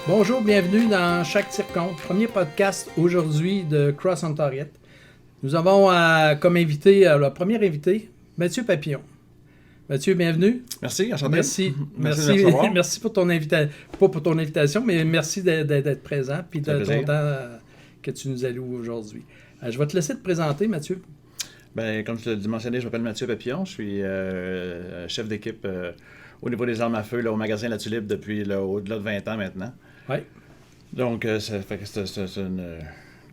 Bonjour, bienvenue dans Chaque Tir Compte, premier podcast aujourd'hui de Cross Ontariette. Nous avons comme invité, le premier invité, Mathieu Papillon. Mathieu, bienvenue. Merci, enchanté. Merci pour ton invitation, pas pour ton invitation, mais merci d'être présent et de ton temps que tu nous alloues aujourd'hui. Je vais te laisser te présenter, Mathieu. Ben, comme je l'ai mentionné, je m'appelle Mathieu Papillon, je suis chef d'équipe au niveau des armes à feu là, au magasin La Tulipe depuis au-delà de 20 ans maintenant. Oui. Donc, ça fait que c'est une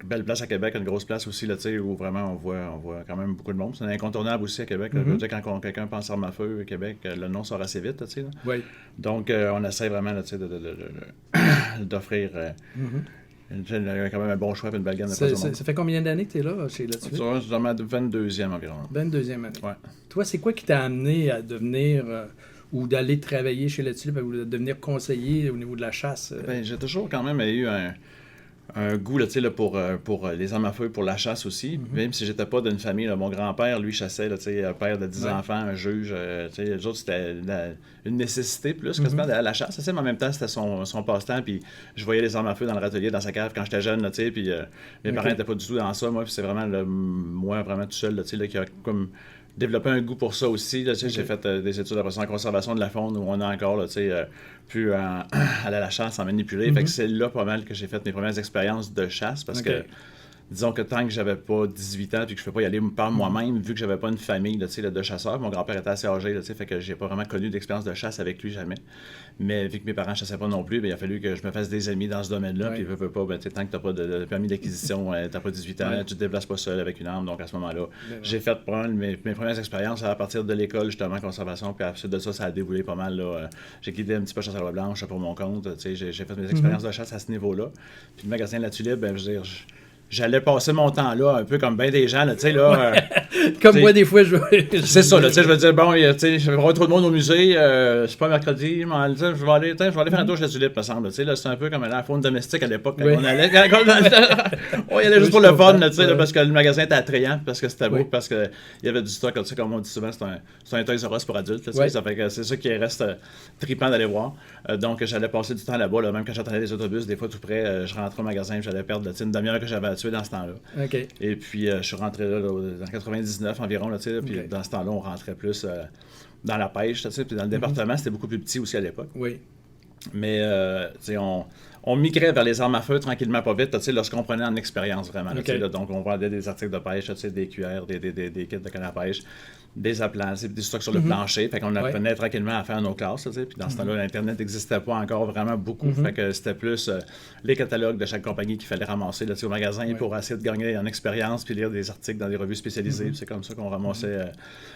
belle place à Québec, une grosse place aussi, là, où vraiment on voit quand même beaucoup de monde. C'est un incontournable aussi à Québec. Là. Je veux dire, quand quelqu'un pense armes à feu à Québec, le nom sort assez vite. Là. Oui. Donc, on essaie vraiment là, d'offrir quand même un bon choix et une belle gamme de produits. Ça fait combien d'années que tu es là chez La Tulipe? C'est dans ma 22e environ. 22e année. Ouais. Toi, c'est quoi qui t'a amené à devenir... ou d'aller travailler chez La Tulipe ou de devenir conseiller au niveau de la chasse? Ben, j'ai toujours quand même eu un goût là, pour les armes à feu, pour la chasse aussi. Mm-hmm. Même si j'étais pas d'une famille, là, mon grand-père, lui, chassait, là, un père de 10 enfants, un juge. Les autres, c'était une nécessité plus quasiment à la chasse. Mais en même temps, c'était son passe-temps. Puis je voyais les armes à feu dans le râtelier, dans sa cave quand j'étais jeune. Là, puis mes parents n'étaient pas du tout dans ça. Moi, puis c'est vraiment moi vraiment tout seul là, qui a comme développer un goût pour ça aussi. Là, J'ai fait des études en conservation de la faune où on a encore là, pu aller à la chasse, en manipuler. Fait que c'est là pas mal que j'ai fait mes premières expériences de chasse parce que disons que tant que j'avais pas 18 ans et que je ne pouvais pas y aller par moi-même, vu que j'avais pas une famille là, de chasseurs, mon grand-père était assez âgé, là, fait que j'ai pas vraiment connu d'expérience de chasse avec lui jamais. Mais vu que mes parents ne chassaient pas non plus, il a fallu que je me fasse des amis dans ce domaine-là. Puis veux pas, tant que tu n'as pas de permis d'acquisition, tu n'as pas 18 ans, tu te déplaces pas seul avec une arme. Donc à ce moment-là, j'ai fait mes premières expériences à partir de l'école, justement, conservation. Puis à partir de ça a déboulé pas mal. Là. J'ai guidé un petit peu chasse à la blanche pour mon compte. J'ai fait mes expériences de chasse à ce niveau-là. Puis le magasin La Tulipe, je veux dire, j'allais passer mon temps là, un peu comme bien des gens, là, tu sais, là... comme moi, des fois, je... c'est ça, là, tu sais, je veux dire, bon, tu sais, je vais avoir trop de monde au musée, c'est pas mercredi, mais je vais aller faire un tour chez la Tulipe, me semble, tu sais, là, c'est un peu comme la faune domestique à l'époque, quand on allait... on y allait juste pour le fun, là, tu sais, parce que le magasin était attrayant, parce que c'était beau, parce qu'il y avait du stock, tu sais, comme on dit souvent, c'est un Toys R Us pour adultes, tu sais, ça fait que c'est ça qui reste trippant d'aller voir. Donc, j'allais passer du temps là-bas, là, même quand j'attendais les autobus, des fois tout près, je rentrais au magasin, j'allais perdre une demi-heure que j'avais dans ce temps-là. Okay. Et puis, je suis rentré là dans 99 environ, là, puis dans ce temps-là, on rentrait plus dans la pêche, puis dans le département, c'était beaucoup plus petit aussi à l'époque. Oui. Mais, on migrait vers les armes à feu tranquillement, pas vite, lorsqu'on prenait en expérience vraiment. Là, donc, on vendait des articles de pêche, des cuillères, des kits de canne à pêche, des aplats, des stocks sur le plancher. Fait qu'on apprenait tranquillement à faire nos classes. Puis dans ce temps-là, l'Internet n'existait pas encore vraiment beaucoup. Fait que c'était plus les catalogues de chaque compagnie qu'il fallait ramasser là, au magasin pour essayer de gagner en expérience puis lire des articles dans des revues spécialisées. Puis c'est comme ça qu'on ramassait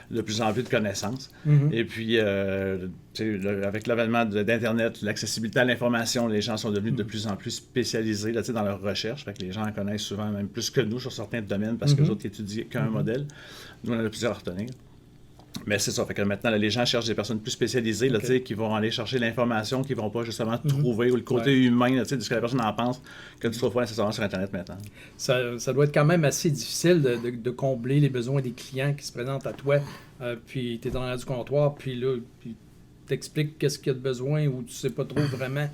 de plus en plus de connaissances. Et puis, avec l'avènement d'Internet, l'accessibilité à l'information, les gens sont devenus de plus en plus spécialisés là, dans leur recherche. Fait que les gens en connaissent souvent même plus que nous sur certains domaines parce que les autres étudient qu'un modèle. Nous, on en a plusieurs à retenir. Mais c'est ça, fait que maintenant, là, les gens cherchent des personnes plus spécialisées là, qui vont aller chercher l'information, qui ne vont pas justement trouver ou le côté humain là, de ce que la personne en pense, que tu ne trouves pas nécessairement sur Internet maintenant. Ça doit être quand même assez difficile de combler les besoins des clients qui se présentent à toi, puis tu es dans l'air du comptoir, puis là, t'expliques qu'est-ce qu'il y a de besoin ou tu sais pas trop vraiment.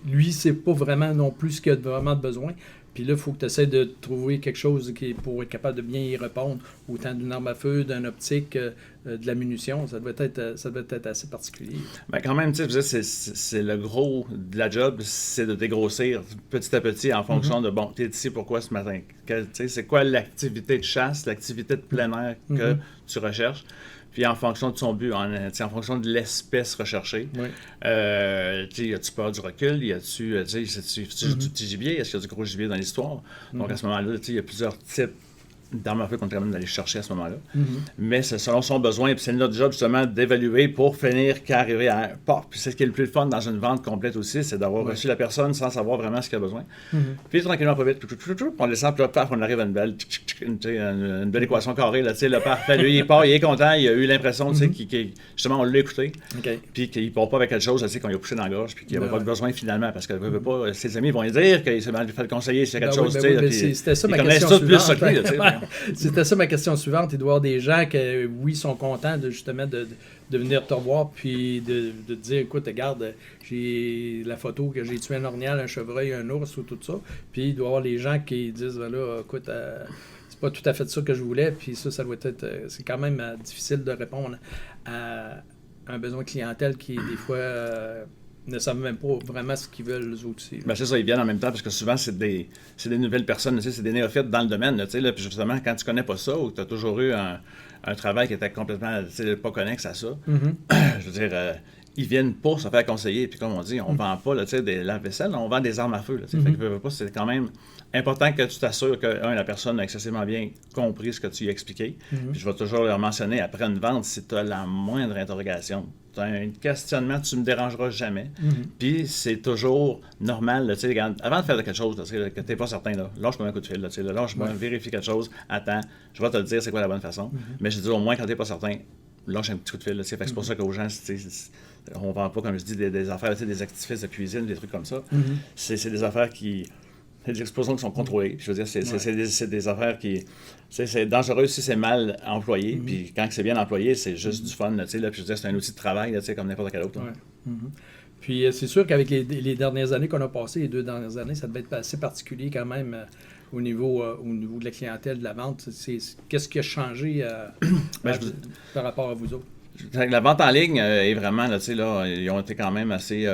Lui, c'est pas vraiment non plus ce qu'il y a vraiment de besoin. Puis là, il faut que tu essaies de trouver quelque chose pour être capable de bien y répondre, autant d'une arme à feu, d'une optique, de la munition. Ça devait être assez particulier. Ben quand même, tu sais, c'est le gros de la job, c'est de dégrossir petit à petit en fonction de, bon, tu es ici pourquoi ce matin? C'est quoi l'activité de chasse, l'activité de plein air que tu recherches? Puis en fonction de son but, en fonction de l'espèce recherchée, y a-tu peur du recul? Y a-tu du petit gibier? Est-ce qu'il y a du gros gibier dans l'histoire? Donc à ce moment-là, il y a plusieurs types d'armes à feu qu'on est capable d'aller chercher à ce moment-là. Mais c'est selon son besoin, puis c'est notre job justement d'évaluer pour finir qu'arriver à un port. Puis c'est ce qui est le plus fun dans une vente complète aussi, c'est d'avoir reçu la personne sans savoir vraiment ce qu'il a besoin. Puis tranquillement, pas vite, on descend, puis on arrive à une belle équation carrée, là, le parfait. Lui, il part, il est content, il a eu l'impression, justement, on l'a écouté, puis qu'il ne part pas avec quelque chose, qu'on lui a poussé dans la gorge, puis qu'il n'y avait pas de besoin finalement, parce que ses amis vont lui dire qu'il s'est mal fait le conseiller s'il y a quelque chose, c'était ça ma ils question connaissent tout plus suivante. ça que lui, C'était ça ma question suivante. Il doit y avoir des gens qui, oui, sont contents justement de venir te revoir, puis de te dire, écoute, regarde, j'ai la photo que j'ai tué un orignal, un chevreuil, un ours ou tout ça. Puis il doit y avoir les gens qui disent, là, écoute, c'est pas tout à fait ça que je voulais, puis ça doit être, c'est quand même difficile de répondre à un besoin clientèle qui, des fois, ne savent même pas vraiment ce qu'ils veulent, les autres aussi. Ben c'est ça, ils viennent en même temps parce que souvent, c'est des nouvelles personnes, c'est des néophytes dans le domaine. Là, puis justement, quand tu connais pas ça ou que tu as toujours eu un travail qui était complètement pas connexe à ça, je veux dire, ils viennent pour se faire conseiller. Puis comme on dit, on vend pas des lave-vaisselle, on vend des armes à feu. Là, fait que, c'est quand même important que tu t'assures que, la personne a excessivement bien compris ce que tu lui as expliqué. Puis je vais toujours leur mentionner après une vente si tu as la moindre interrogation. Tu as un questionnement, tu ne me dérangeras jamais. Puis c'est toujours normal, là, avant de faire quelque chose, là, que tu n'es pas certain, lâche-moi un coup de fil, lâche-moi, vérifie quelque chose, attends, je vais te le dire c'est quoi la bonne façon. Mais je dis au moins quand tu n'es pas certain, lâche un petit coup de fil. Fait que c'est pour ça qu'aux gens, on ne vend pas, comme je dis, des affaires, des activistes de cuisine, des trucs comme ça. C'est des affaires qui... C'est des explosions qui sont contrôlées. Je veux dire, c'est des affaires qui... C'est dangereux si c'est mal employé. Puis quand c'est bien employé, c'est juste du fun. Là, puis je veux dire, c'est un outil de travail là, comme n'importe quel autre. Puis c'est sûr qu'avec les dernières années qu'on a passées, les 2 dernières années, ça devait être assez particulier quand même au niveau de la clientèle, de la vente. Qu'est-ce qui a changé par rapport à vous autres? La vente en ligne est vraiment, ils ont été quand même assez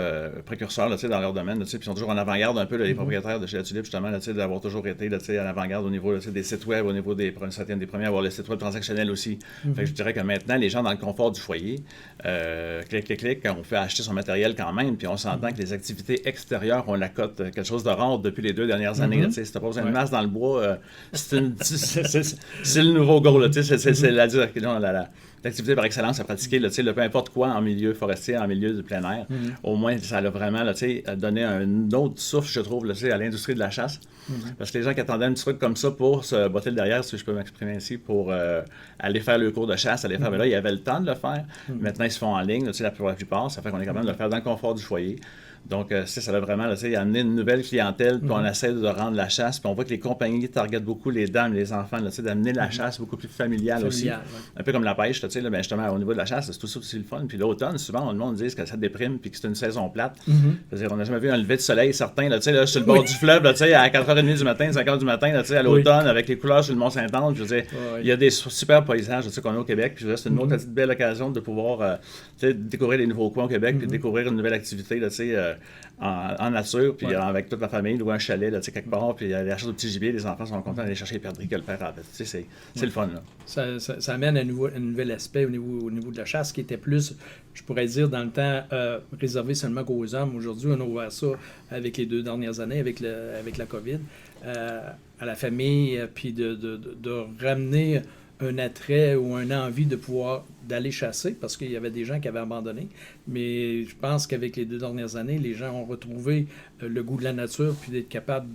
précurseurs dans leur domaine, puis ils sont toujours en avant-garde un peu, les propriétaires de chez La Tulipe, justement, d'avoir toujours été à l'avant-garde au niveau des sites web, au niveau des premiers, avoir le site web transactionnel aussi. Fait que je dirais que maintenant, les gens dans le confort du foyer, clic, on fait acheter son matériel quand même, puis on s'entend que les activités extérieures, on la cote quelque chose de rare depuis les 2 dernières années. Si t'as pas besoin de masse dans le bois, c'est le nouveau goal, c'est la direction, l'activité par excellence à pratiquer, peu importe quoi, en milieu forestier, en milieu de plein air. Au moins, ça a vraiment donné un autre souffle, je trouve, à l'industrie de la chasse. Parce que les gens qui attendaient un petit truc comme ça pour se botter le derrière, si je peux m'exprimer ainsi, pour aller faire le cours de chasse, mais là, il y avait le temps de le faire. Maintenant, ils se font en ligne, pour la plupart. Ça fait qu'on est capable de le faire dans le confort du foyer. Donc, ça a vraiment amené une nouvelle clientèle, puis on essaie de rendre la chasse, puis on voit que les compagnies targetent beaucoup les dames, les enfants, d'amener la chasse beaucoup plus familiale aussi. Un peu comme la pêche, justement, au niveau de la chasse, c'est tout ça aussi le fun. Puis l'automne, souvent, le monde dit que ça déprime, puis que c'est une saison plate. C'est-à-dire, on n'a jamais vu un lever de soleil certain, sur le bord du fleuve, à 4h30 du matin, 5h du matin, à l'automne, avec les couleurs sur le Mont-Saint-Anne. Je veux dire, il y a des super paysages qu'on a au Québec, puis c'est une autre petite belle occasion de pouvoir découvrir des nouveaux coins au Québec, puis découvrir une nouvelle activité, en nature, puis avec toute la famille, louer un chalet, quelque part, puis aller acheter au petit gibier, les enfants sont contents d'aller chercher les perdrix que le père a. C'est le fun, là. Ça amène un nouvel aspect au niveau de la chasse qui était plus, je pourrais dire, dans le temps, réservé seulement qu'aux hommes. Aujourd'hui, on a ouvert ça avec les 2 dernières années, avec la COVID, à la famille, puis de ramener un attrait ou une envie d'aller chasser, parce qu'il y avait des gens qui avaient abandonné. Mais je pense qu'avec les 2 dernières années, les gens ont retrouvé le goût de la nature, puis d'être capables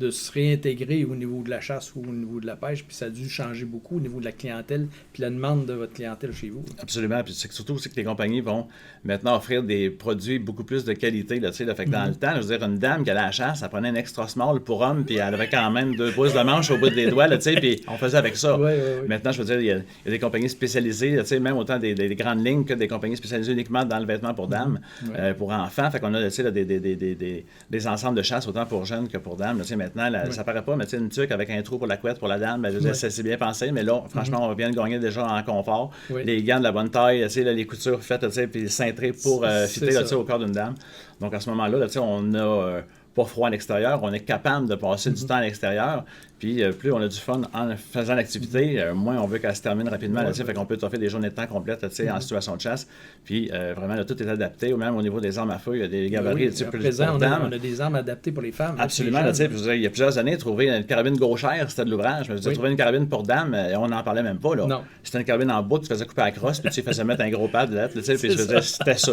de se réintégrer au niveau de la chasse ou au niveau de la pêche, puis ça a dû changer beaucoup au niveau de la clientèle, puis la demande de votre clientèle chez vous. Absolument, puis c'est surtout aussi que les compagnies vont maintenant offrir des produits beaucoup plus de qualité, fait que dans le temps, je veux dire, une dame qui allait à la chasse, elle prenait un extra small pour homme, puis elle avait quand même 2 pouces de manche au bout des doigts, puis on faisait avec ça. Maintenant, je veux dire, il y a des compagnies spécialisées, même autant des grandes lignes que des compagnies spécialisées uniquement dans le vêtement pour dames, pour enfants, fait qu'on a des ensembles de chasse autant pour jeunes que pour dames, maintenant, ça paraît pas, mais une tuque avec un trou pour la couette pour la dame, c'est bien pensé, mais là, franchement, on vient de gagner déjà en confort. Les gants de la bonne taille, les coutures faites, puis cintrées pour fitter au corps d'une dame. Donc, à ce moment-là, on a pas froid à l'extérieur, on est capable de passer du temps à l'extérieur, puis plus on a du fun en faisant l'activité, moins on veut qu'elle se termine rapidement, fait qu'on peut t'offrir des journées de temps complètes en situation de chasse, puis vraiment, tout est adapté, ou même au niveau des armes à feu, il y a des gabarits plus présent, on a des armes adaptées pour les femmes. Absolument, il y a plusieurs années, trouver une carabine gauchère, c'était de l'ouvrage, mais trouver une carabine pour dame, on n'en parlait même pas, là. Non. C'était une carabine en bois, tu faisais couper à la crosse, puis tu faisais mettre un gros pad, là, puis je veux dire, c'était ça.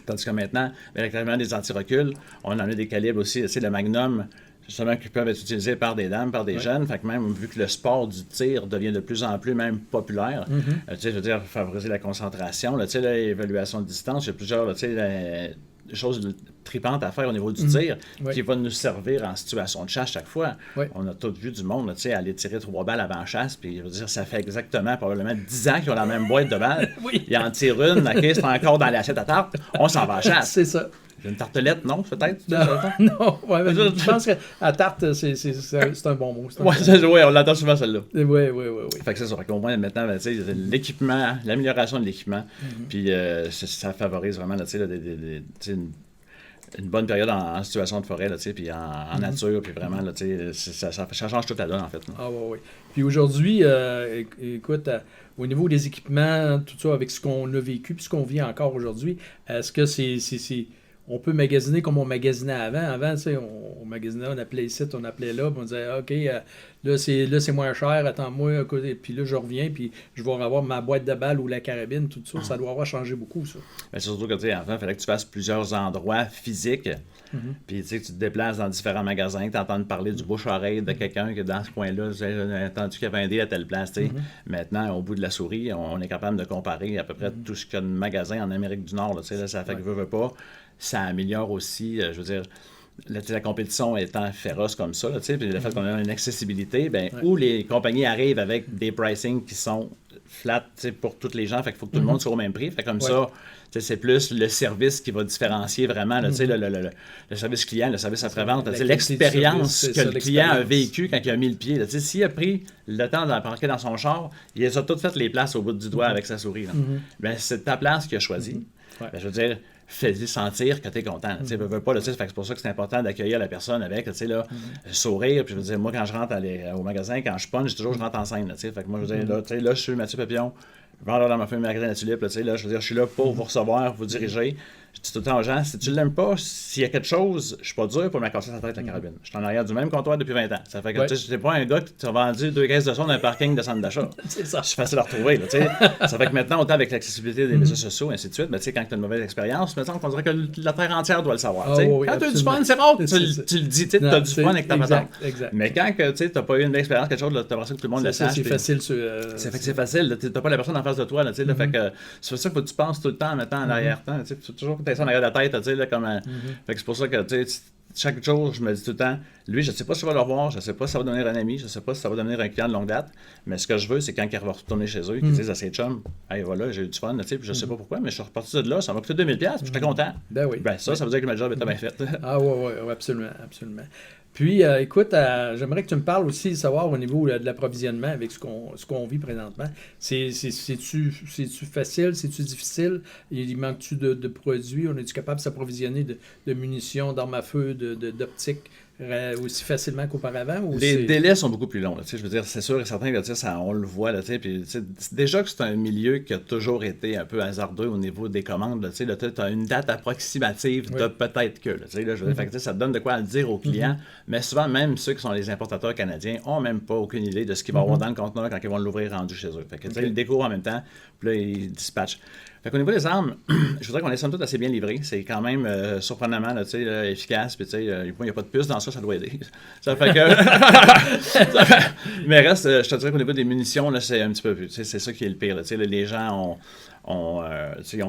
Tandis que maintenant, avec l'arrivée des anti-reculs, on en a des calibres aussi, le Magnum, justement, qui peuvent être utilisés par des dames, par des jeunes. Fait que même, vu que le sport du tir devient de plus en plus même populaire, je veux dire, favoriser la concentration, l'évaluation de distance, il y a plusieurs, choses tripantes à faire au niveau du tir qui va nous servir en situation de chasse chaque fois. Oui. On a tous vu du monde aller tirer 3 balles avant chasse, puis je veux dire, ça fait exactement probablement 10 ans qu'ils ont la même boîte de balles. Ils en tirent une, OK, c'est encore dans l'assiette à tarte, on s'en va à chasse. C'est ça. Une tartelette, non, peut-être? Non, ouais, je pense que la tarte, c'est un bon mot. Oui, on l'entend souvent celle-là. Oui. Fait que c'est ça. Fait qu'au moins, maintenant, l'équipement, l'amélioration de l'équipement, puis ça favorise vraiment une bonne période en situation de forêt, là, puis en nature, puis vraiment, là, ça change toute la donne, en fait. Là. Ah oui. Puis aujourd'hui, écoute, au niveau des équipements, tout ça, avec ce qu'on a vécu, puis ce qu'on vit encore aujourd'hui, est-ce que on peut magasiner comme on magasinait avant. Avant, tu sais, on magasinait, on appelait ici, on appelait là, puis on disait, OK, là, c'est moins cher, attends-moi, puis là, je reviens, puis je vais avoir ma boîte de balles ou la carabine, tout ça. Ça doit avoir changé beaucoup, ça. Mais c'est surtout que, tu sais, avant, il fallait que tu fasses plusieurs endroits physiques, puis tu sais, que tu te déplaces dans différents magasins, que tu entends parler du bouche-oreille de quelqu'un qui est dans ce coin-là, tu as entendu qu'il y avait un dé à telle place, tu sais. Maintenant, au bout de la souris, on est capable de comparer à peu près tout ce qu'il y a de magasins en Amérique du Nord, tu sais, là, ça fait que veut pas. Ça améliore aussi, je veux dire, la compétition étant féroce comme ça, puis le fait qu'on a une accessibilité, où les compagnies arrivent avec des pricing qui sont flat pour tous les gens, fait qu'il faut que tout le monde soit au même prix. Fait comme ça, c'est plus le service qui va différencier vraiment là, le service client, le service après-vente, l'expérience que le client a vécu quand il a mis le pied. S'il a pris le temps d'embarquer dans son char, il a toutes fait les places au bout du doigt avec sa souris. C'est ta place qu'il a choisie. Je veux dire, fais-lui sentir que tu es content. Tu veux pas, c'est pour ça que c'est important d'accueillir la personne avec, sourire. Puis je veux dire, moi, quand je rentre au magasin, quand je punch, je rentre en scène. Fait que moi, je veux dire, là, je suis Mathieu Papillon, vendeur dans ma firme magasin à Tulipe. Là, je veux dire, je suis là pour vous recevoir, vous diriger. Je dis tout le temps aux gens, si tu l'aimes pas, s'il y a quelque chose, je suis pas dur pour m'accrocher sa tête la carabine. Je suis en arrière du même comptoir depuis 20 ans. Ça fait que je suis pas un gars qui t'a vendu 2 caisses de son dans un parking de centre d'achat. C'est ça. Je suis facile à retrouver. Ça fait que maintenant, autant avec l'accessibilité des réseaux sociaux, et ainsi de suite, quand tu as une mauvaise expérience, maintenant, on dirait que la terre entière doit le savoir. Quand tu as du fun, c'est rare, tu le dis, tu as du fun avec ta patente. Mais quand tu n'as pas eu une expérience, quelque chose, tu as l'impression que tout le monde le sache. C'est facile. Ça fait que c'est facile. Tu n'as pas la personne en face de toi. Fait que c'est ça que tu penses tout le temps en mettant en arrière-temps. Tu as toujours ça en arrière de la tête. Fait que c'est pour ça que chaque jour, je me dis tout le temps, lui, je ne sais pas si je vais le revoir, je ne sais pas si ça va devenir un ami, je ne sais pas si ça va devenir un client de longue date, mais ce que je veux, c'est quand il va retourner chez eux, qu'ils disent à ses chums, hey, voilà, j'ai eu du fun, puis je ne sais pas pourquoi, mais je suis reparti de là, ça m'a coûté 2000$, puis j'étais content. Ben oui. Ça veut dire que ma job était bien faite. Ah oui, absolument. Puis, écoute, j'aimerais que tu me parles aussi de savoir au niveau de l'approvisionnement avec ce qu'on vit présentement. C'est-tu facile? C'est-tu difficile? Il manque-tu de produits? On est-tu capable de s'approvisionner de munitions, d'armes à feu, d'optiques aussi facilement qu'auparavant? Les délais sont beaucoup plus longs. Je veux dire, c'est sûr et certain que ça, on le voit. Puis, déjà que c'est un milieu qui a toujours été un peu hasardeux au niveau des commandes. Tu as une date approximative de peut-être que. Fait que ça te donne de quoi à le dire aux clients. Mais souvent, même ceux qui sont les importateurs canadiens n'ont même pas aucune idée de ce qu'il va y avoir dans le conteneur quand ils vont l'ouvrir rendu chez eux. Fait que, ils le découvrent en même temps, puis là, ils dispatchent. Fait qu'au niveau des armes, je voudrais qu'on est somme toute assez bien livré. C'est quand même surprenamment efficace. Puis, il n'y a pas de puce dans ça, ça doit aider. Ça fait que. Mais reste, je te dirais qu'au niveau des munitions, là, c'est un petit peu plus. C'est ça qui est le pire. Les gens ont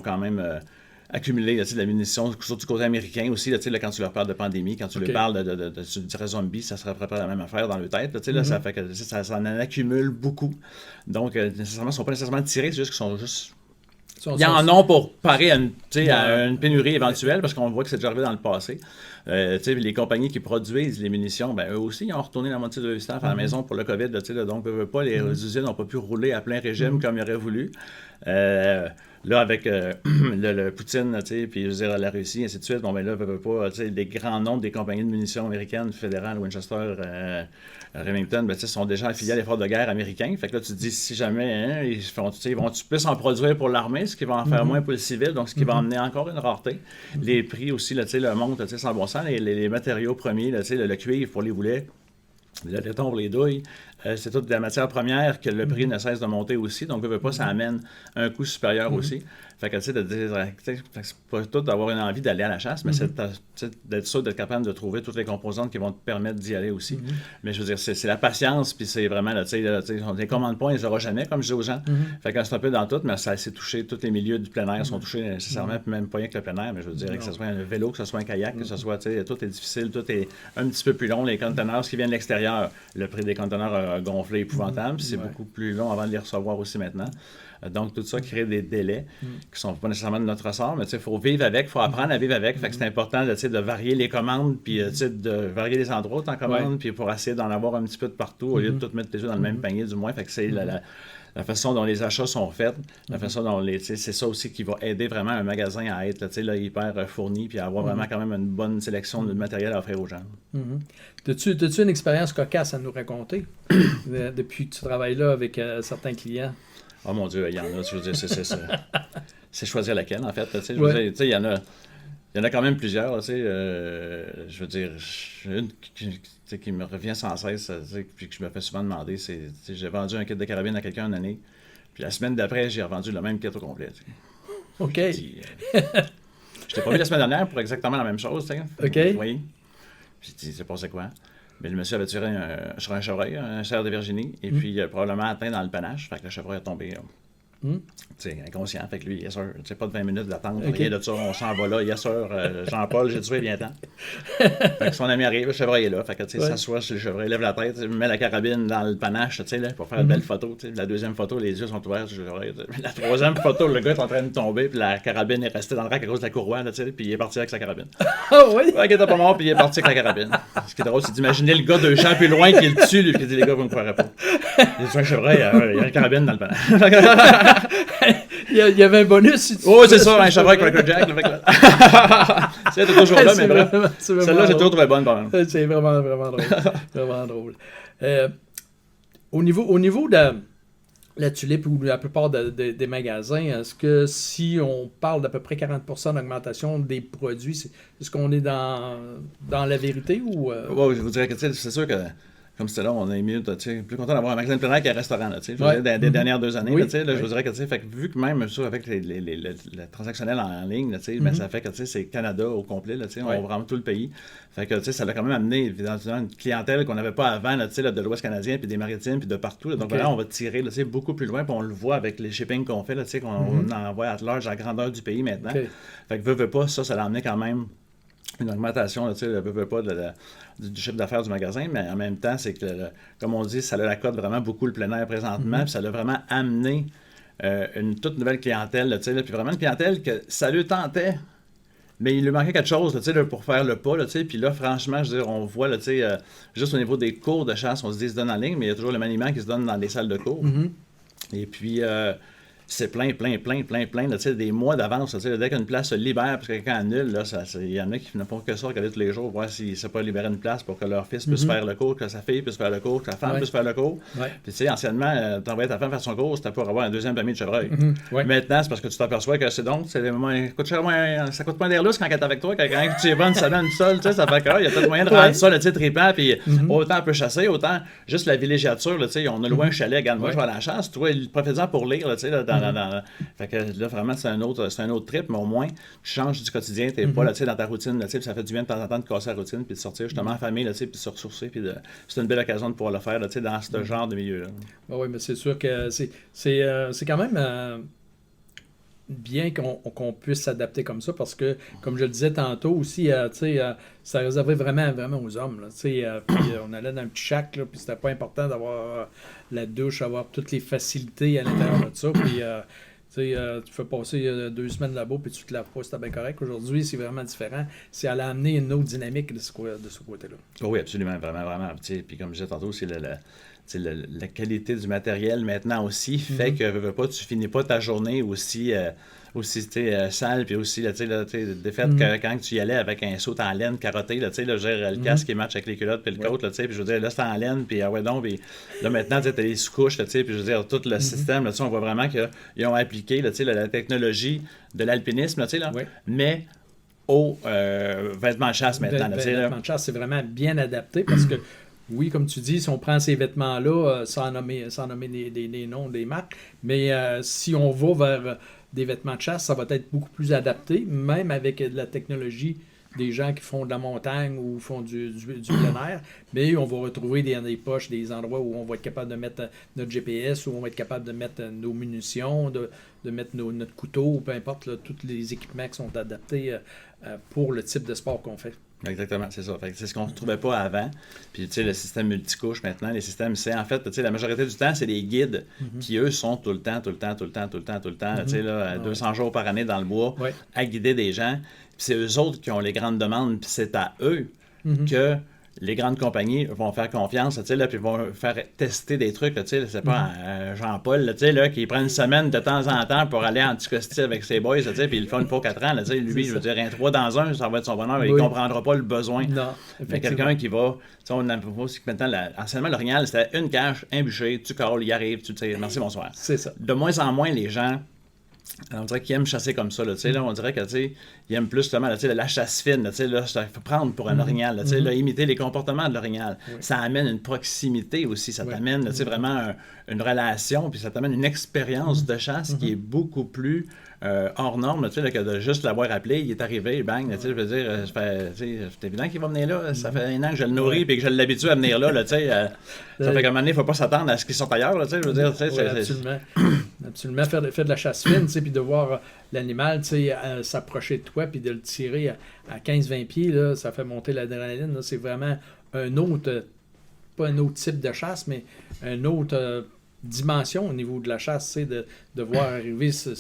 quand même. Accumuler de la munition, surtout du côté américain aussi, là, quand tu leur parles de pandémie, quand tu leur parles tu dirais zombie, ça serait à peu près la même affaire dans leur tête. Là, ça fait que ça en accumule beaucoup. Donc, nécessairement, ils ne sont pas nécessairement tirés, c'est juste qu'ils sont juste. Ils en ont pour parer à une pénurie éventuelle, parce qu'on voit que c'est déjà arrivé dans le passé. Les compagnies qui produisent les munitions, eux aussi, ils ont retourné la moitié de leur staff à la maison pour le COVID. Donc, les usines n'ont pas pu rouler à plein régime comme ils auraient voulu. Là, avec le Poutine, puis je veux dire, la Russie, ainsi de suite, les grands nombres des compagnies de munitions américaines, fédérales, Winchester, Remington, sont déjà affiliés à l'effort de guerre américain. Fait que là, tu te dis, si jamais, ils vont-tu plus en produire pour l'armée, ce qui va en faire moins pour le civil, donc ce qui va emmener encore une rareté. Les prix aussi, le montent sans bon sens. Les matériaux premiers, le cuivre pour les boulets, le laiton pour les douilles, c'est toute de la matière première que le prix ne cesse de monter aussi. Donc, veut pas, ça amène un coût supérieur aussi. Fait que, tu sais, c'est pas tout d'avoir une envie d'aller à la chasse, mais c'est d'être sûr d'être capable de trouver toutes les composantes qui vont te permettre d'y aller aussi. Mais je veux dire, c'est la patience, puis c'est vraiment, là, tu sais, on les commande pas, on les aura jamais, comme je dis aux gens. Fait que c'est un peu dans tout, mais ça s'est touché, tous les milieux du plein air sont touchés nécessairement, puis même pas rien que le plein air, mais je veux dire, que ce soit un vélo, que ce soit un kayak, que ce soit, tu sais, tout est difficile, tout est un petit peu plus long. Les conteneurs, ce qui vient de l'extérieur, le prix des conteneurs a gonflé épouvantable, puis c'est beaucoup plus long avant de les recevoir aussi maintenant. Donc, tout ça crée des délais qui sont pas nécessairement de notre ressort, mais il faut vivre avec, il faut apprendre à vivre avec. Fait que c'est important de varier les commandes, puis de varier les endroits où tu en commandes, puis pour essayer d'en avoir un petit peu de partout, au lieu de tout mettre les œufs dans le même panier, du moins. Fait que c'est la façon dont les achats sont faits, la façon dont c'est ça aussi qui va aider vraiment un magasin à être là, hyper fourni, puis à avoir vraiment quand même une bonne sélection de matériel à offrir aux gens. As-tu une expérience cocasse à nous raconter depuis que tu travailles là avec certains clients? Oh mon Dieu, il y en a, je veux dire, c'est choisir laquelle, en fait. Je veux dire, il y en a quand même plusieurs, là, je veux dire, une qui me revient sans cesse, puis que je me fais souvent demander, c'est, j'ai vendu un kit de carabine à quelqu'un une année, puis la semaine d'après, j'ai revendu le même kit au complet. OK. Je t'ai pas vu la semaine dernière pour exactement la même chose, OK. Oui. Puis j'ai dit, c'est passé quoi? Mais le monsieur avait tiré sur un chevreuil, un cerf de Virginie, et puis il a probablement atteint dans le panache, fait que le chevreuil est tombé inconscient. Fait que lui, yes sir, pas de 20 minutes d'attente, rien de ça, on s'en va là, yes sir, Jean-Paul, j'ai tué, viens-t'en. Fait que son ami arrive, le chevreuil est là, fait que s'assoit sur le chevreuil, lève la tête, met la carabine dans le panache, pour faire une belle photo. La deuxième photo, les yeux sont ouverts sur le chevreuil. La troisième photo, le gars est en train de tomber, puis la carabine est restée dans le rack à cause de la courroie, puis il est parti avec sa carabine. Ah oui? Fait qu'il était pas mort, puis il est parti avec la carabine. Ce qui est drôle, c'est d'imaginer le gars 2 champs plus loin qui le tue, lui, puis il dit, les gars, vous me croirez pas. Il dit, un chevreuil, il y a une carabine dans le panache. Il y avait un bonus. Oh, c'est ça, un chevreuil avec Cracker Jack. C'est toujours là, mais bref. Celle-là, j'ai toujours trouvé bonne, par exemple. C'est vraiment, vraiment drôle. Vraiment drôle. Au niveau de la tulipe ou de la plupart des magasins, est-ce que si on parle d'à peu près 40% d'augmentation des produits, est-ce qu'on est dans la vérité ou... Oui, je vous dirais que c'est sûr que... Comme c'était là, on est mieux, plus content d'avoir un magasin de plein air qu'un restaurant, des dernières 2 années, je vous dirais que, fait que vu que même ça, avec le transactionnel en ligne, ben, ça fait que, c'est Canada au complet, on va vraiment tout le pays. Fait que, ça l'a quand même amené, évidemment, une clientèle qu'on n'avait pas avant, de l'Ouest canadien, puis des Maritimes, puis de partout. Donc là, on va tirer, beaucoup plus loin, puis on le voit avec les shippings qu'on fait, qu'on envoie à large à la grandeur du pays maintenant. Fait que, veut pas, ça l'a amené quand même une augmentation, pas du chiffre d'affaires du magasin, mais en même temps, c'est que, comme on dit, ça a la cote vraiment beaucoup le plein air présentement, puis ça l'a vraiment amené une toute nouvelle clientèle, puis vraiment une clientèle que ça lui tentait, mais il lui manquait quelque chose pour faire le pas, puis là, franchement, je veux dire, on voit, juste au niveau des cours de chasse, on se dit, ils se donnent en ligne, mais il y a toujours le maniement qui se donne dans des salles de cours. Et puis... c'est plein, des mois d'avance. Dès qu'une place se libère parce que quelqu'un annule, il y en a qui ne font que ça, regarder tous les jours, voir s'il ne sait pas libérer une place pour que leur fils puisse faire le cours, que sa fille puisse faire le cours, que sa femme puisse faire le cours. Puis anciennement, t'envoyais ta femme faire son cours, c'était pour avoir un deuxième permis de chevreuil. Maintenant, c'est parce que tu t'aperçois que ça coûte moins d'air lousse quand elle est avec toi, quand tu es bonne, ça donne seul, ça fait que il y a peut-être moyen de rendre ça, trippant, puis autant on peut chasser, autant juste la villégiature, on a loué un chalet, regarde, moi je vais à la chasse, toi, profite-en pour lire, fait que là, vraiment, c'est un autre trip, mais au moins, tu changes du quotidien, t'es pas là, dans ta routine, puis ça fait du bien de temps en temps de casser la routine, puis de sortir justement en famille, puis de se ressourcer, puis c'est une belle occasion de pouvoir le faire, dans ce genre de milieu-là. Oui, mais c'est sûr que c'est quand même bien qu'on puisse s'adapter comme ça, parce que, comme je le disais tantôt aussi, ça réservait vraiment aux hommes, puis on allait dans un petit shack, puis c'était pas important d'avoir la douche, avoir toutes les facilités à l'intérieur de ça, puis tu fais passer 2 semaines là-bas, puis tu te laves pas, c'était bien correct. Aujourd'hui, c'est vraiment différent. C'est à amener une autre dynamique de ce côté-là. Oh oui, absolument, vraiment. Puis comme je disais tantôt, c'est la qualité du matériel maintenant aussi fait que veux pas, tu finis pas ta journée aussi sale, puis aussi de fait que quand tu y allais avec un saut en laine carotté, le casque qui match avec les culottes puis le côte, puis je veux dire, là c'est en laine, puis puis là maintenant tu as les sous-couches, puis je veux dire, tout le système, on voit vraiment qu'ils ont appliqué la technologie de l'alpinisme, mais aux vêtements de chasse maintenant. Les vêtements de chasse, c'est vraiment bien adapté parce que oui, comme tu dis, si on prend ces vêtements-là, sans nommer des noms, des marques, mais si on va vers des vêtements de chasse, ça va être beaucoup plus adapté, même avec de la technologie des gens qui font de la montagne ou font du plein air, mais on va retrouver des poches, des endroits où on va être capable de mettre notre GPS, où on va être capable de mettre nos munitions, de mettre notre couteau, ou peu importe, là, tous les équipements qui sont adaptés pour le type de sport qu'on fait. Exactement, c'est ça. Fait que c'est ce qu'on ne trouvait pas avant. Puis, tu sais, le système multicouche maintenant, les systèmes, c'est en fait, tu sais, la majorité du temps, c'est des guides qui, eux, sont tout le temps, tu sais, là, 200 jours par année dans le bois, à guider des gens. Puis c'est eux autres qui ont les grandes demandes, puis c'est à eux que les grandes compagnies vont faire confiance, tu sais, là, puis vont faire tester des trucs, tu sais, c'est pas Jean-Paul, tu sais, là, qui prend une semaine de temps en temps pour aller en Anticosti avec ses boys, tu sais, puis il le fait une fois 4 ans, tu sais, lui, je veux dire, un 3 dans 1, ça va être son bonheur, il comprendra pas le besoin. Non, mais quelqu'un qui va, tu sais, on a aussi que maintenant, anciennement, l'orignal, c'était une cache, un bûcher, tu calls, il arrive, tu sais, merci, bonsoir. C'est ça. De moins en moins, les gens, on dirait qu'ils aiment chasser comme ça, là, tu sais, là, on dirait que, tu sais, ils aiment plus, justement, là, tu sais, la chasse fine, là, tu sais, là, il faut prendre pour un orignal, là, tu sais, là, imiter les comportements de l'orignal. Ça amène une proximité aussi, ça t'amène, tu sais, vraiment une relation, puis ça t'amène une expérience de chasse qui est beaucoup plus hors norme, tu sais, là, que de juste l'avoir appelé, il est arrivé, bang, tu sais, je veux dire, c'est évident qu'il va venir là, ça fait un an que je le nourris, puis que je l'habitue à venir là, tu sais, ça fait qu'à un moment donné, il ne faut pas s'attendre à ce qu'il sorte ailleurs, là, tu sais, je veux dire, tu sais, absolument. Absolument, faire de la chasse fine, tu sais, puis de voir l'animal, tu sais, s'approcher de toi, puis de le tirer à 15-20 pieds, là, ça fait monter l'adrénaline, là, c'est vraiment un autre, pas un autre type de chasse, mais un autre dimension au niveau de la chasse, tu sais, de voir arriver ce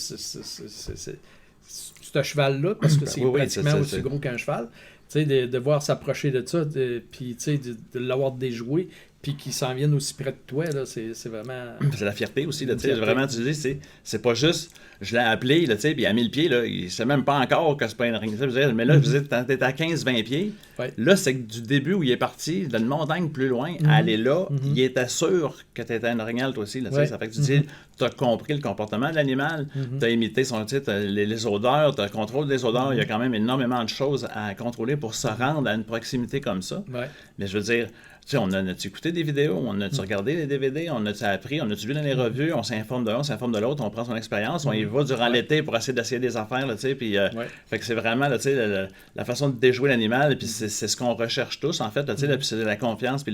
cheval-là, parce que c'est pratiquement aussi gros qu'un cheval, tu sais, de voir s'approcher de ça, puis, tu sais, de l'avoir déjoué, puis qu'ils s'en viennent aussi près de toi, là, c'est vraiment... C'est la fierté aussi, là, tu sais, vraiment, tu dis, c'est pas juste, je l'ai appelé, là, tu sais, puis à 1000 pieds, là, il sait même pas encore que c'est pas une ring, mais là, je veux dire, t'es à 15-20 pieds, là, c'est que du début où il est parti, d'une montagne plus loin, aller là, il était sûr que t'étais un orignal, toi aussi, là, tu sais, ça fait que tu dis, t'as compris le comportement de l'animal, t'as imité son, tu sais, les odeurs, t'as le contrôle des odeurs, il y a quand même énormément de choses à contrôler pour se rendre à une proximité comme ça, mais je veux dire, tu sais, on a-tu écouté des vidéos, on a-tu regardé les DVD, on a-tu appris, on a-tu vu dans les revues, on s'informe de l'un, on s'informe de l'autre, on prend son expérience, on y va durant l'été pour essayer d'essayer des affaires, là, tu sais, puis fait que c'est vraiment, là, tu sais, la façon de déjouer l'animal, puis c'est ce qu'on recherche tous, en fait, là, tu sais, puis c'est la confiance, puis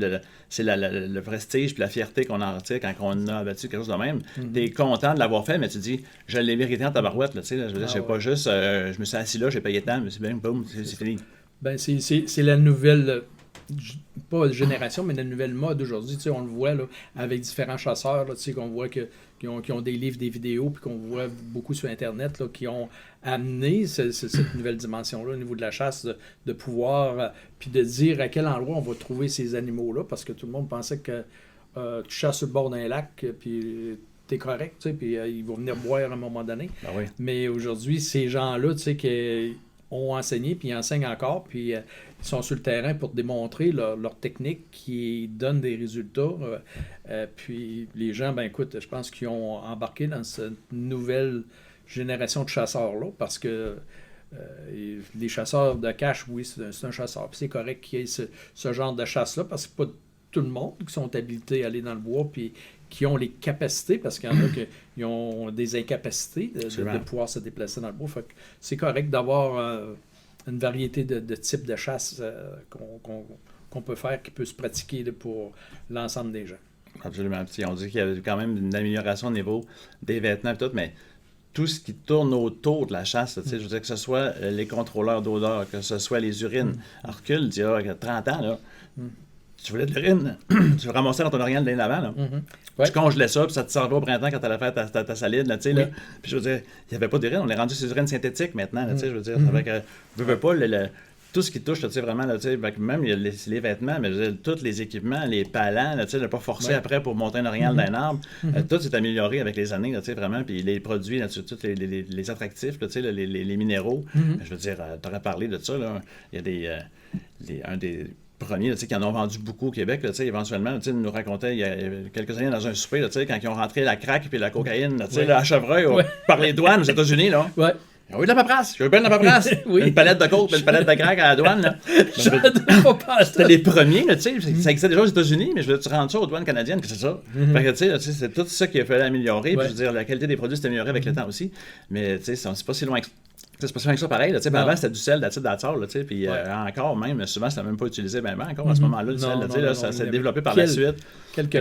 c'est le prestige, puis la fierté qu'on a, tu sais, quand on a abattu quelque chose de même. T'es content de l'avoir fait, mais tu dis, je l'ai mérité en tabarouette, là, tu sais, je veux dire, c'est pas juste, je me suis assis là, j'ai payé tant, mais c'est bien, boum, c'est fini. Ben, c'est la nouvelle... pas de génération, mais de nouvelle mode aujourd'hui. Tu sais, on le voit là, avec différents chasseurs, là, tu sais, qu'on voit qui ont des livres, des vidéos, puis qu'on voit beaucoup sur Internet, là, qui ont amené cette nouvelle dimension-là au niveau de la chasse, de pouvoir, puis de dire à quel endroit on va trouver ces animaux-là, parce que tout le monde pensait que tu chasses sur le bord d'un lac, puis t'es correct, tu sais, puis ils vont venir boire à un moment donné. Ben oui. Mais aujourd'hui, ces gens-là, tu sais, qui ont enseigné, puis ils enseignent encore, puis ils sont sur le terrain pour démontrer leur technique qui donne des résultats. Puis les gens, ben écoute, je pense qu'ils ont embarqué dans cette nouvelle génération de chasseurs-là, parce que les chasseurs de cache, oui, c'est un chasseur. Puis c'est correct qu'il y ait ce genre de chasse-là, parce que c'est pas tout le monde qui sont habilités à aller dans le bois, puis qui ont les capacités, parce qu'il y en a qui ont des incapacités de pouvoir se déplacer dans le bois. Fait que c'est correct d'avoir une variété de types de chasse qu'on peut faire, qui peut se pratiquer pour l'ensemble des gens. Absolument. Puis on dit qu'il y a quand même une amélioration au niveau des vêtements et tout, mais tout ce qui tourne autour de la chasse, je veux dire, que ce soit les contrôleurs d'odeur, que ce soit les urines. Alors, recule, il y a 30 ans, là, tu voulais de l'urine, tu le ramassais dans ton orignal de l'année d'avant, là. Tu congelais ça, puis ça te servait au printemps quand tu allais faire ta salide, là, tu sais, là. Puis je veux dire, il n'y avait pas d'urine, on est rendu sur urine synthétique maintenant, là, tu sais, je veux dire, avec, je veux pas, tout ce qui touche, tu sais, vraiment, là, tu sais, même il y a les vêtements, mais je veux dire, tous les équipements, les palans, là, tu sais, ne pas forcer après pour monter un orignal d'un arbre, tout s'est amélioré avec les années, là, tu sais, vraiment, puis les produits, là, tous les attractifs, là, tu sais, les minéraux, je veux dire, tu aurais parlé de ça, là, il y a un des premiers là, qui en ont vendu beaucoup au Québec, là, éventuellement, là, nous racontait il y a quelques années dans un souper, là, quand ils ont rentré la crack et la cocaïne là, à Chevreuil par les douanes aux États-Unis. Là. Ah oui, de la paperasse. Je veux bien de la paperasse. Oui. Une palette de côte, une palette de crack à la douane. Là. J'en ai pas pensé. C'était les premiers, là, tu sais. Ça existait déjà aux États-Unis, mais je veux dire, tu rentres ça aux douanes canadiennes, que c'est ça. Fait que, tu sais, c'est tout ça qu'il a fallu améliorer. Puis, je veux dire, la qualité des produits s'est améliorée avec le temps aussi. Mais, tu sais, c'est pas si loin que c'est pas si loin que ça pareil. Là, avant, c'était du sel, d'acide d'attard. Puis encore, même, souvent, c'était même pas utilisé bien encore à ce moment-là. Le sel, là, ça s'est développé par la suite.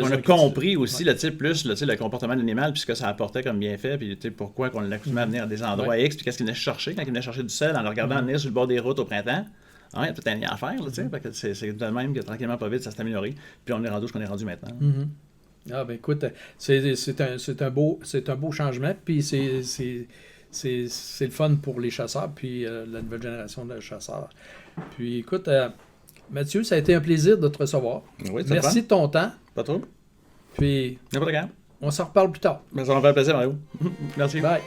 On a compris aussi plus le comportement de l'animal, puis ce que ça apportait comme bienfait, puis pourquoi on l'accoutumait à venir à des endroits X, puis qu'est-ce qu'il venait chercher quand il venait chercher du sel en le regardant venir sur le bord des routes au printemps. Il y a tout un lien à faire. C'est de même que tranquillement, pas vite, ça s'est amélioré. Puis on est rendu où on est rendu maintenant. Ah, ben écoute, c'est un beau changement, puis c'est le fun pour les chasseurs, puis la nouvelle génération de chasseurs. Puis écoute, Mathieu, ça a été un plaisir de te recevoir. Oui, merci de ton temps. Pas trop. Puis n'importe quand. On s'en reparle plus tard. Ça m'a fait plaisir, Mario. Merci. Bye.